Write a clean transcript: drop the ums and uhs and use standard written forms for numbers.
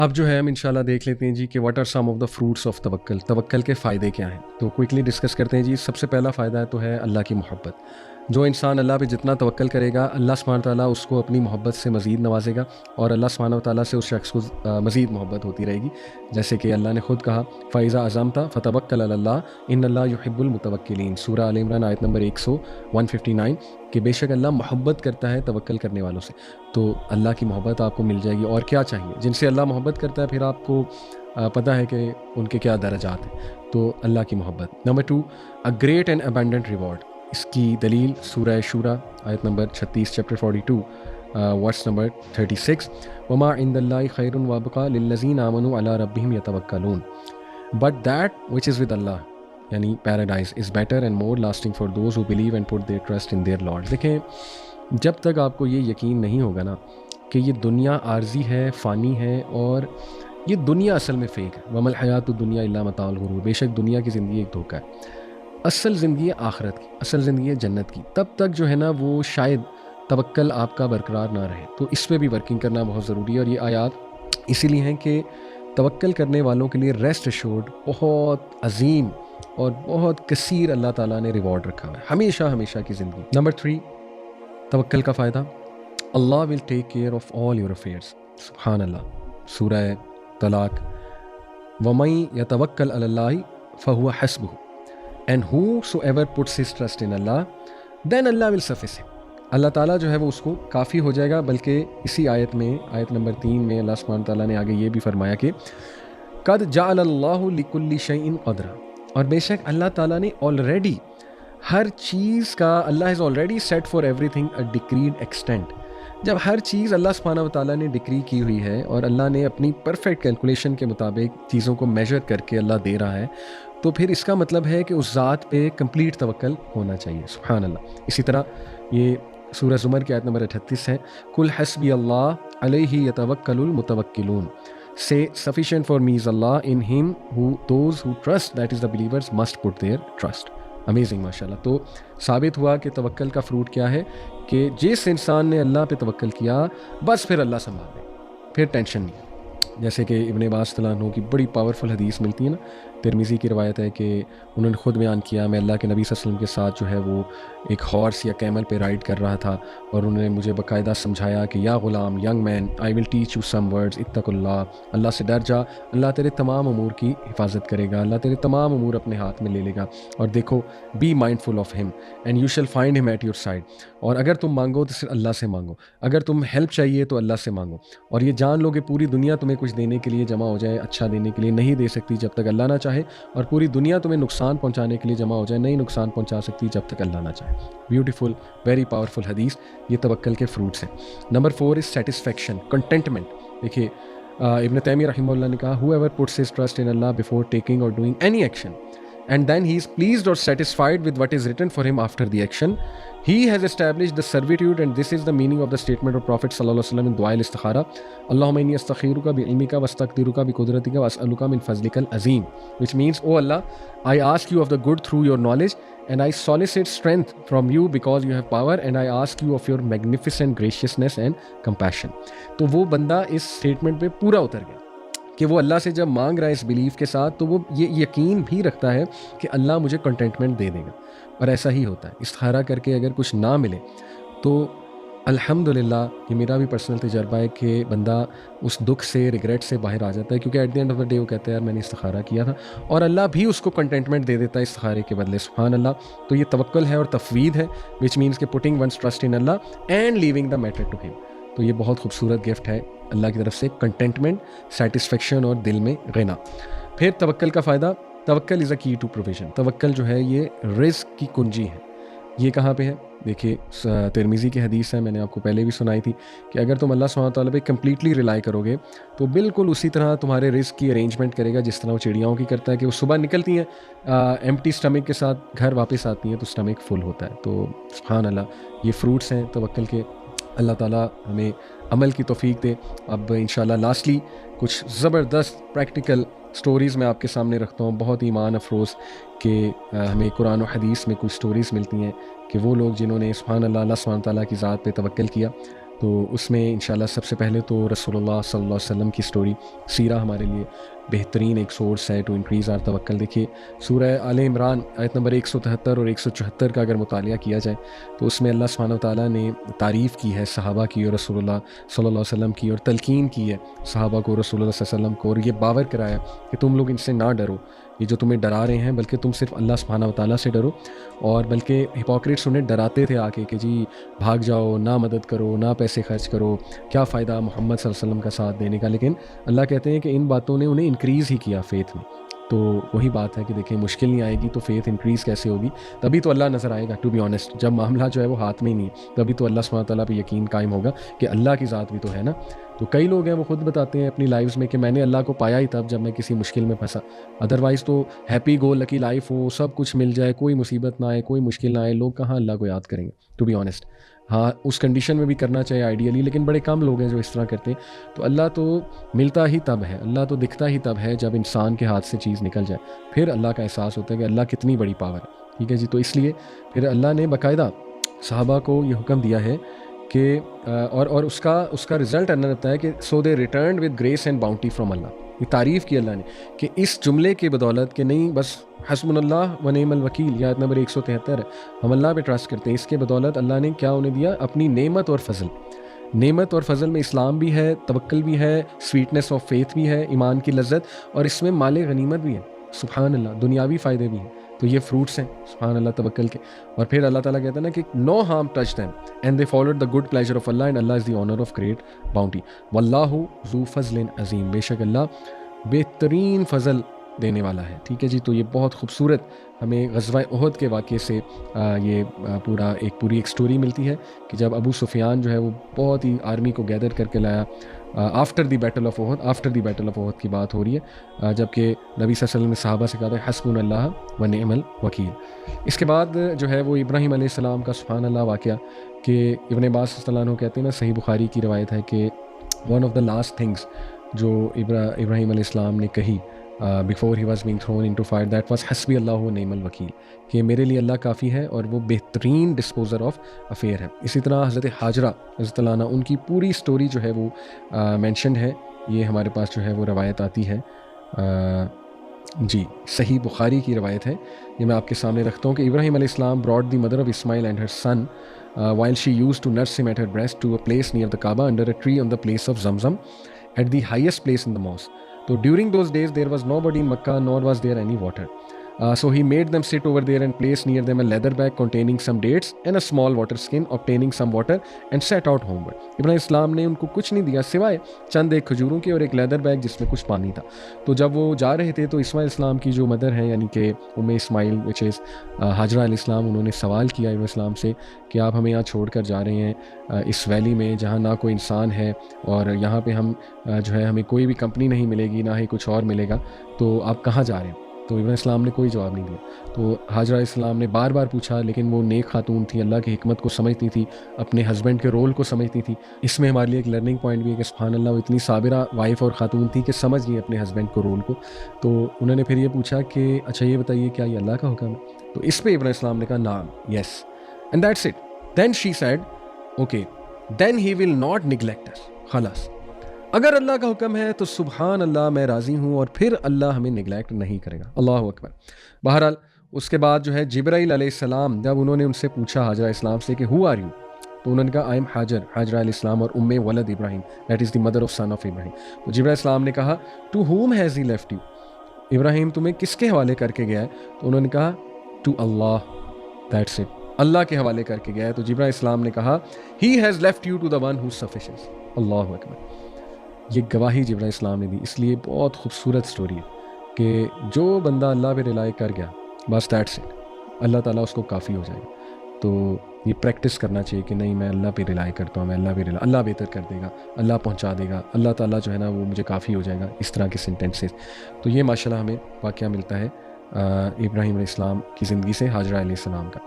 اب جو ہے ہم انشاءاللہ دیکھ لیتے ہیں جی کہ what are some of the fruits of توکل. توکل کے فائدے کیا ہیں تو کوئکلی ڈسکس کرتے ہیں جی. سب سے پہلا فائدہ تو ہے اللہ کی محبت. جو انسان اللہ پہ جتنا توکل کرے گا اللہ سبحانہ تعالیٰ اس کو اپنی محبت سے مزید نوازے گا اور اللہ سبحانہ تعالیٰ سے اس شخص کو مزید محبت ہوتی رہے گی. جیسے کہ اللہ نے خود کہا فَإِذَا عَزَمْتَ فَتَوَكَّلْ عَلَى اللَّهِ إِنَّ اللَّهَ يُحِبُّ الْمُتَوَكِّلِينَ. سورہ آل عمران آیت نمبر 159 کہ بے شک اللہ محبت کرتا ہے توکل کرنے والوں سے. تو اللہ کی محبت آپ کو مل جائے گی. اور کیا چاہیے؟ جن سے اللہ محبت کرتا ہے پھر آپ کو پتہ ہے کہ ان کے کیا درجات ہیں. تو اللہ کی محبت. Number 2 a great and abundant reward. اس کی دلیل سورہ شورا آیت نمبر 36 چیپٹر 42 ورس نمبر 36 وما عند اللہ خیر وابقا للذین آمنوا علی ربہم یتوکلون but that which is with اللہ یعنی paradise is better and more lasting for those who believe and put their trust in their lord. دیکھیں جب تک آپ کو یہ یقین نہیں ہوگا نا کہ یہ دنیا عارضی ہے، فانی ہے اور یہ دنیا اصل میں فیک ہے. وما الحیات الدنیا الا متاع الغرور. بے شک دنیا کی زندگی ایک دھوکہ ہے. اصل زندگی ہے آخرت کی، اصل زندگی ہے جنت کی. تب تک جو ہے نا وہ شاید توکل آپ کا برقرار نہ رہے. تو اس پہ بھی ورکنگ کرنا بہت ضروری ہے. اور یہ آیات اسی لیے ہیں کہ توکل کرنے والوں کے لیے ریسٹ ایشورڈ بہت عظیم اور بہت کثیر اللہ تعالیٰ نے ریوارڈ رکھا ہوا ہے ہمیشہ ہمیشہ کی زندگی. نمبر 3 توکل کا فائدہ اللہ will take care of all your affairs. سبحان اللہ. سورہ طلاق وَمَن يَتَوَكَّلْ عَلَى اللَّهِ فَهُوَ حَسْبُهُ and whosoever puts his trust in Allah then Allah will suffice him. اللہ تعالیٰ جو ہے وہ اس کو کافی ہو جائے گا. بلکہ اسی آیت میں آیت نمبر 3 میں اللہ سبحانہ تعالیٰ نے آگے یہ بھی فرمایا کہ قد جعل اللہ لکل شیء قدرا. اور بے شک اللہ تعالیٰ نے آلریڈی ہر چیز کا اللہ has already set for everything a decreed extent. جب ہر چیز اللہ سبحانہ تعالیٰ نے ڈکری کی ہوئی ہے اور اللہ نے اپنی پرفیکٹ کیلکولیشن کے مطابق چیزوں کو میجر کر کے اللہ دے رہا ہے تو پھر اس کا مطلب ہے کہ اس ذات پہ کمپلیٹ توکل ہونا چاہیے. سبحان اللہ. اسی طرح یہ سورہ زمر کی آیت نمبر 38 ہے کل حسبی اللہ علیہ یتوکل المتوکلون. Say sufficient for me is Allah in him who those who trust that is the believers must put their trust. Amazing ماشاء اللہ. تو ثابت ہوا کہ توکل کا فروٹ کیا ہے کہ جس انسان نے اللہ پہ توکل کیا بس پھر اللہ سنبھال لے، پھر ٹینشن نہیں. جیسے کہ ابن عباس رضی اللہ عنہ کی بڑی پاورفل حدیث ملتی ہے نا، ترمذی کی روایت ہے کہ انہوں نے خود بیان کیا میں اللہ کے نبی صلی اللہ علیہ وسلم کے ساتھ جو ہے وہ ایک ہارس یا کیمل پہ رائڈ کر رہا تھا اور انہوں نے مجھے باقاعدہ سمجھایا کہ یا غلام young man I will teach you some words اتق اللہ. اللہ سے ڈر جا، اللہ تیرے تمام امور کی حفاظت کرے گا، اللہ تیرے تمام امور اپنے ہاتھ میں لے لے گا. اور دیکھو بی مائنڈفل آف ہم اینڈ یو شیل فائنڈ ہم ایٹ یور سائڈ. اور اگر تم مانگو تو صرف اللہ سے مانگو، اگر تم ہیلپ چاہیے تو اللہ سے مانگو. اور یہ جان لو کہ پوری دنیا تمہیں کچھ دینے کے لیے جمع ہو جائے، اچھا دینے کے لیے نہیں دے سکتی جب تک اللہ نہ چاہے، اور پوری دنیا تمہیں نقصان پہنچانے کے لیے جمع ہو جائے، نہیں نقصان پہنچا سکتی جب تک اللہ نہ چاہے. بیوٹیفل، ویری پاورفل حدیث. یہ توکل کے فروٹس ہیں. نمبر 4 از سیٹسفیکشن، کنٹینٹمنٹ. دیکھیے ابن تیمیہ رحمہ اللہ نے کہا whoever puts his trust in Allah before taking or doing any action and then he is pleased or satisfied with what is written for him after the action, he has established the servitude. And this is the meaning of the statement of Prophet sallallahu alaihi wasallam in dua al-istikhara, Allahumma inni astakhiruka bi'ilmika wastaqdiruka biqudratika was'aluka min fazlika al-azim, which means, oh Allah, I ask you of the good through your knowledge and I solicit strength from you because you have power, and I ask you of your magnificent graciousness and compassion. تو وہ بندہ اس statement پہ پورا اتر گیا کہ وہ اللہ سے جب مانگ رہا ہے اس بلیف کے ساتھ تو وہ یہ یقین بھی رکھتا ہے کہ اللہ مجھے کنٹینٹمنٹ دے دے گا. اور ایسا ہی ہوتا ہے. استخارہ کر کے اگر کچھ نہ ملے تو الحمدللہ یہ میرا بھی پرسنل تجربہ ہے کہ بندہ اس دکھ سے ریگریٹ سے باہر آ جاتا ہے، کیونکہ at the end of the day وہ کہتا ہے یار میں نے استخارہ کیا تھا، اور اللہ بھی اس کو کنٹینٹمنٹ دے دیتا ہے استخارے کے بدلے. سبحان اللہ. تو یہ توکل ہے اور تفویض ہے، وچ مینس کہ putting once trust in Allah and leaving the matter to him. تو یہ بہت خوبصورت گفٹ ہے اللہ کی طرف سے، کنٹینٹمنٹ، سیٹسفیکشن اور دل میں غنا. پھر توکل کا فائدہ، توکل از اے کی ٹو پروویژن. توکل جو ہے یہ رزق کی کنجی ہے. یہ کہاں پہ ہے؟ دیکھیے ترمذی کی حدیث ہے، میں نے آپ کو پہلے بھی سنائی تھی کہ اگر تم اللہ سبحانہ تعالیٰ پہ کمپلیٹلی ریلائی کرو گے تو بالکل اسی طرح تمہارے رزق کی ارینجمنٹ کرے گا جس طرح وہ چڑیاؤں کی کرتا ہے کہ وہ صبح نکلتی ہیں ایمٹی سٹمک کے ساتھ، گھر واپس آتی ہیں تو سٹمک فل ہوتا ہے. تو سبحان اللہ یہ فروٹس ہیں توکل کے. اللہ تعالیٰ ہمیں عمل کی توفیق دے. اب انشاءاللہ لاسٹلی کچھ زبردست پریکٹیکل سٹوریز میں آپ کے سامنے رکھتا ہوں، بہت ایمان افروز کہ ہمیں قرآن و حدیث میں کچھ سٹوریز ملتی ہیں کہ وہ لوگ جنہوں نے سبحان اللہ اللہ سبحانہ تعالیٰ کی ذات پہ توکل کیا تو اس میں انشاءاللہ سب سے پہلے تو رسول اللہ صلی اللہ علیہ وسلم کی سٹوری، سیرہ ہمارے لیے بہترین ایک سورس ہے ٹو انکریز آر توکل. دیکھیے سورہ آل عمران آیت نمبر 173 اور 174 کا اگر مطالعہ کیا جائے تو اس میں اللہ سبحانہ وتعالیٰ نے تعریف کی ہے صحابہ کی اور رسول اللہ صلی اللہ علیہ وسلم کی، اور تلقین کی ہے صحابہ کو، رسول اللہ صلی اللہ علیہ وسلم کو، اور یہ باور کرایا کہ تم لوگ ان سے نہ ڈرو، یہ جو تمہیں ڈرا رہے ہیں، بلکہ تم صرف اللہ سبحانہ وتعالیٰ سے ڈرو. اور بلکہ ہپوکریٹس انہیں ڈراتے تھے آ کے کہ جی بھاگ جاؤ، نہ مدد کرو، نہ پیسے خرچ کرو، کیا فائدہ محمد صلی اللہ علیہ وسلم کا ساتھ دینے کا. لیکن اللہ کہتے ہیں کہ ان باتوں نے انہیں انکریز ہی کیا فیتھ میں. تو وہی بات ہے کہ دیکھیں مشکل نہیں آئے گی تو فیتھ انکریز کیسے ہوگی؟ تبھی تو اللہ نظر آئے گا. ٹو بی آنیسٹ جب معاملہ جو ہے وہ ہاتھ میں ہی نہیں ہے تبھی تو اللہ سبحانہ تعالیٰ پہ یقین قائم ہوگا کہ اللہ کی ذات بھی تو ہے نا. تو کئی لوگ ہیں وہ خود بتاتے ہیں اپنی لائفز میں کہ میں نے اللہ کو پایا ہی تب جب میں کسی مشکل میں پھنسا، ادروائز تو ہیپی گو لکی لائف ہو، سب کچھ مل جائے، کوئی مصیبت نہ آئے، کوئی مشکل نہ آئے، لوگ کہاں اللہ کو یاد کریں گے؟ ٹو بی آنیسٹ ہاں اس کنڈیشن میں بھی کرنا چاہیے آئیڈیلی، لیکن بڑے کم لوگ ہیں جو اس طرح کرتے ہیں. تو اللہ تو ملتا ہی تب ہے، اللہ تو دکھتا ہی تب ہے جب انسان کے ہاتھ سے چیز نکل جائے، پھر اللہ کا احساس ہوتا ہے کہ اللہ کتنی بڑی پاور ہے. ٹھیک ہے جی. تو اس لیے پھر اللہ نے باقاعدہ صحابہ کو یہ حکم دیا ہے کہ اور اس کا رزلٹ اللہ نے بتایا کہ so they returned with grace and bounty from اللہ. یہ تعریف کی اللہ نے کہ اس جملے کے بدولت کہ نہیں بس حسبنا اللہ و نعم الوکیل، یہ آیت نمبر 173 ہے، ہم اللہ پہ ٹرسٹ کرتے ہیں، اس کے بدولت اللہ نے کیا انہیں دیا؟ اپنی نعمت اور فضل. نعمت اور فضل میں اسلام بھی ہے، توکل بھی ہے، سویٹنس آف فیتھ بھی ہے، ایمان کی لذت، اور اس میں مال غنیمت بھی ہے. سبحان اللہ، دنیاوی فائدے بھی ہیں. تو یہ فروٹس ہیں سبحان اللہ توکل کے. اور پھر اللہ تعالیٰ کہتا ہے نا کہ no harm touch them and they followed the good pleasure of Allah and Allah is the owner of great bounty واللہ ذو فضل عظیم. بے شک اللہ بہترین فضل دینے والا ہے. ٹھیک ہے جی. تو یہ بہت خوبصورت ہمیں غزوہ احد کے واقعے سے یہ پوری ایک سٹوری ملتی ہے کہ جب ابو سفیان جو ہے وہ بہت ہی آرمی کو گیدر کر کے لایا آفٹر دی بیٹل آف احد کی بات ہو رہی ہے، جبکہ نبی صلی اللہ علیہ وسلم نے صحابہ سے کہا تھا حسبنا اللہ و نعم الوکیل. اس کے بعد جو ہے وہ ابراہیم علیہ السلام کا سبحان اللہ واقعہ کہ ابن عباس رضی اللہ عنہ کہتے ہیں نا، صحیح بخاری کی روایت ہے کہ one of the last things جو ابراہیم علیہ السلام نے کہی before he was being thrown into fire, that was حسبی اللہ و نعم الوکیل، کہ میرے لیے اللہ کافی ہے اور وہ بہترین ڈسپوزر آف افیئر ہے. اسی طرح حضرت حاجرہ رضی اللہ عنہ ان کی پوری سٹوری جو ہے وہ مینشنڈ ہے، یہ ہمارے پاس جو ہے وہ روایت آتی ہے جی صحیح بخاری کی روایت ہے. یہ میں آپ کے سامنے رکھتا ہوں کہ ابراہیم علیہ السلام brought the mother of Ismail and her son while she used to nurse him at her breast to a place near the Kaaba under a tree on the place of Zamzam at the highest place in the mosque. So during those days there was nobody in Makkah nor was there any water. So he made them sit over there and placed near them a leather bag containing some dates and a small water skin, obtaining some water and set out homeward. ابراہیم اسلام نے ان کو کچھ نہیں دیا سوائے چند ایک کھجوروں کے اور ایک لیدر بیگ جس میں کچھ پانی تھا. تو جب وہ جا رہے تھے تو اسماعیل اسلام کی جو مدر ہے یعنی کہ اسماعیل وچ از حاجرہ علیہ السلام، انہوں نے سوال کیا ابراہیم اسلام سے کہ آپ ہمیں یہاں چھوڑ کر جا رہے ہیں اس ویلی میں جہاں نہ کوئی انسان ہے اور یہاں پہ ہم جو ہے ہمیں کوئی بھی کمپنی نہیں ملے گی، نہ ہی کچھ اور ملے گا، تو آپ کہاں جا رہے ہیں؟ تو ابراہیم السلام نے کوئی جواب نہیں دیا. تو حاجرہ علیہ السلام نے بار بار پوچھا، لیکن وہ نیک خاتون تھی، اللہ کی حکمت کو سمجھتی تھی، اپنے ہسبینڈ کے رول کو سمجھتی تھی. اس میں ہمارے لیے ایک لرننگ پوائنٹ بھی ہے کہ سبحان اللہ وہ اتنی صابرہ وائف اور خاتون تھی کہ سمجھ گئی اپنے ہسبینڈ کو رول کو. تو انہوں نے پھر یہ پوچھا کہ اچھا یہ بتائیے کیا یہ اللہ کا حکم ہے؟ تو اس پہ ابراہیم السلام نے کہا نعم، yes, and that's it. Then she said okay then he will not neglect us. خلاص اگر اللہ کا حکم ہے تو سبحان اللہ میں راضی ہوں، اور پھر اللہ ہمیں نگلیکٹ نہیں کرے گا. اللہ اکبر. بہرحال اس کے بعد جو ہے جبرائیل علیہ السلام جب انہوں نے ان سے پوچھا حاجرہ علیہ السلام سے کہ ہو آر یو، تو انہوں نے کہا آئی ایم حاجرہ علیہ السلام اور ولد ابراہیم، that is the mother of son of ابراہیم. تو جبرائیل علیہ السلام نے کہا to whom has he left you, ابراہیم تمہیں کس کے حوالے کر کے گیا ہے؟ تو انہوں نے کہا ٹو اللہ، دیٹس اٹ، اللہ کے حوالے کر کے گیا ہے. تو جبرائیل علیہ السلام نے کہا he has left you to the one whose sufficiency. اللہ اکبر. یہ گواہی جبرائیل السلام نے دی. اس لیے بہت خوبصورت سٹوری ہے کہ جو بندہ اللہ پہ ریلائی کر گیا بس دیٹس اٹ، اللہ تعالیٰ اس کو کافی ہو جائے گا. تو یہ پریکٹس کرنا چاہیے کہ نہیں میں اللہ پہ ریلائی کرتا ہوں، میں اللہ پہ اللہ بہتر کر دے گا، اللہ پہنچا دے گا، اللہ تعالیٰ جو ہے نا وہ مجھے کافی ہو جائے گا، اس طرح کے سینٹینسز. تو یہ ماشاءاللہ ہمیں واقعہ ملتا ہے ابراہیم علیہ السلام کی زندگی سے حاجرہ علیہ السلام کا.